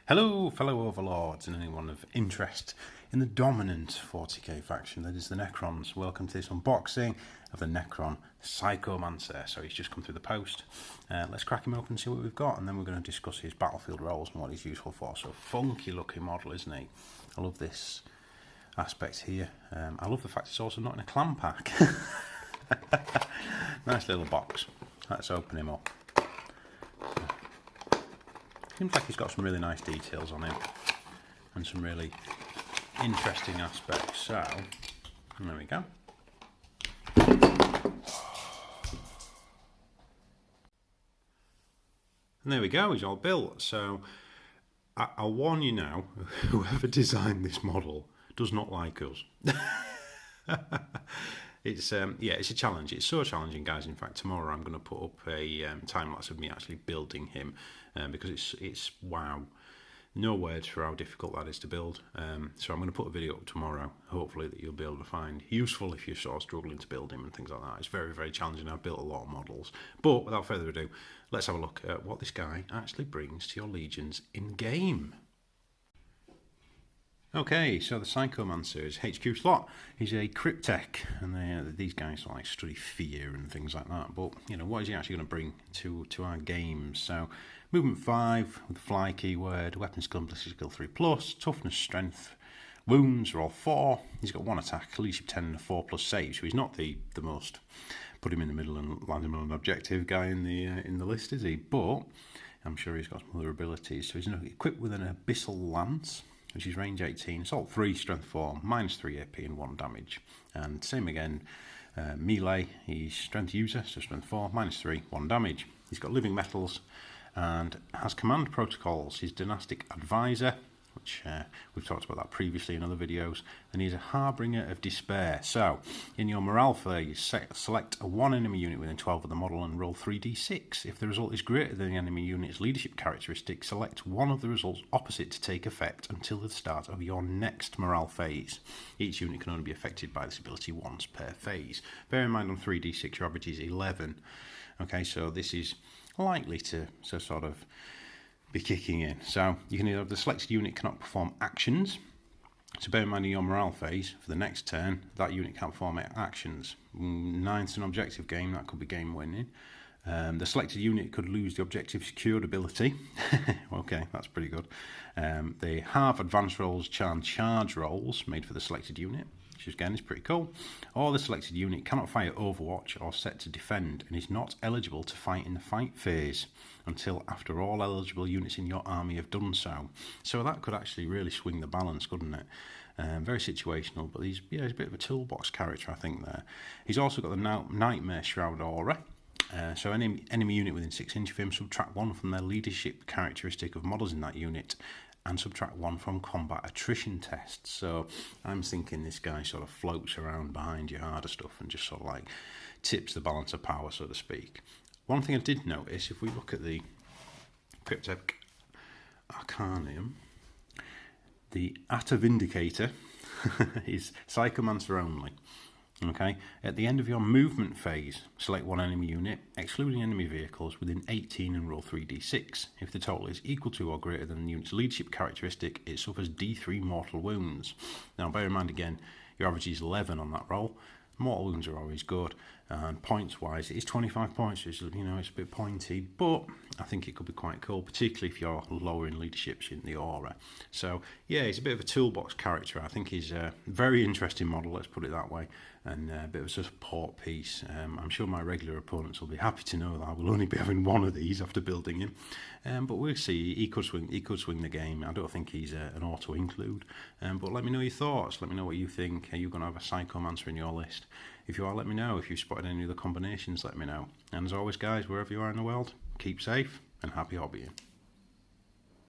Hello, fellow overlords and anyone of interest in the dominant 40k faction that is the Necrons. Welcome to this unboxing of the Necron Psychomancer. So he's just come through the post. Let's crack him open and see what we've got, and then we're going to discuss his battlefield roles and what he's useful for. So funky looking model, isn't he? I love this aspect here. I love the fact it's also not in a clan pack. Nice little box. Let's open him up. Seems like he's got some really nice details on him and some really interesting aspects. So, there we go. And there we go, he's all built. So, I'll warn you now, whoever designed this model does not like us. It's it's a challenge. It's so challenging, guys. In fact, tomorrow I'm going to put up a time lapse of me actually building him because it's wow, no words for how difficult that is to build. So I'm going to put a video up tomorrow, hopefully that you'll be able to find useful if you're sort of struggling to build him and things like that. It's very, very challenging. I've built a lot of models, but without further ado, let's have a look at what this guy actually brings to your legions in game. Okay, so the Psychomancer is HQ slot. He's a cryptech, and these guys like study fear and things like that. But you know, what is he actually going to bring to our games? So, movement 5 with the fly keyword, weapon skill and ballistic skill 3+, toughness, strength, wounds are all 4. He's got 1 attack, leadership 10, and a 4+ save. So he's not the most put him in the middle and land him on an objective guy in the list, is he? But I'm sure he's got some other abilities. So he's equipped with an abyssal lance, which is range 18, assault 3, strength 4, -3 AP and 1 damage. And same again, melee, he's strength user, so strength 4, -3, 1 damage. He's got living metals and has command protocols. He's dynastic advisor, which we've talked about that previously in other videos, and he's a harbinger of despair. So, in your morale phase, select a 1 enemy unit within 12 of the model and roll 3d6. If the result is greater than the enemy unit's leadership characteristic, select one of the results opposite to take effect until the start of your next morale phase. Each unit can only be affected by this ability once per phase. Bear in mind on 3d6 your average is 11. Okay, so this is likely to sort of be kicking in. So you can either have the selected unit cannot perform actions. So bear in mind in your morale phase, for the next turn, that unit can't perform actions. 9's an objective game, that could be game winning. The selected unit could lose the objective secured ability. Okay, that's pretty good. They have advanced rolls, charge rolls made for the selected unit, which again is pretty cool. Or the selected unit cannot fire Overwatch or set to defend and is not eligible to fight in the fight phase until after all eligible units in your army have done so. So that could actually really swing the balance, couldn't it? Very situational, but he's a bit of a toolbox character, I think, there. He's also got the Nightmare Shroud aura. So any enemy unit within 6 inches of him, subtract 1 from their leadership characteristic of models in that unit, and subtract 1 from combat attrition tests. So I'm thinking this guy sort of floats around behind your harder stuff and just sort of like tips the balance of power, so to speak. One thing I did notice, if we look at the Cryptic Arcanum, the Atta Vindicator is Psychomancer only. Okay, at the end of your movement phase, select 1 enemy unit, excluding enemy vehicles, within 18 and roll 3d6. If the total is equal to or greater than the unit's leadership characteristic, it suffers d3 mortal wounds. Now, bear in mind again, your average is 11 on that roll. Mortal wounds are always good, and points-wise, it is 25 points, so it's, you know, it's a bit pointy, but I think it could be quite cool, particularly if you're lower in leaderships in the aura. So, yeah, he's a bit of a toolbox character. I think he's a very interesting model, let's put it that way, and a bit of a support piece. I'm sure my regular opponents will be happy to know that I will only be having 1 of these after building him, but we'll see. He could swing the game. I don't think he's an auto-include, but let me know your thoughts. Let me know what you think. Are you going to have a Psychomancer in your list? If you are, let me know. If you've spotted any other combinations, let me know. And as always, guys, wherever you are in the world, keep safe and happy hobbying.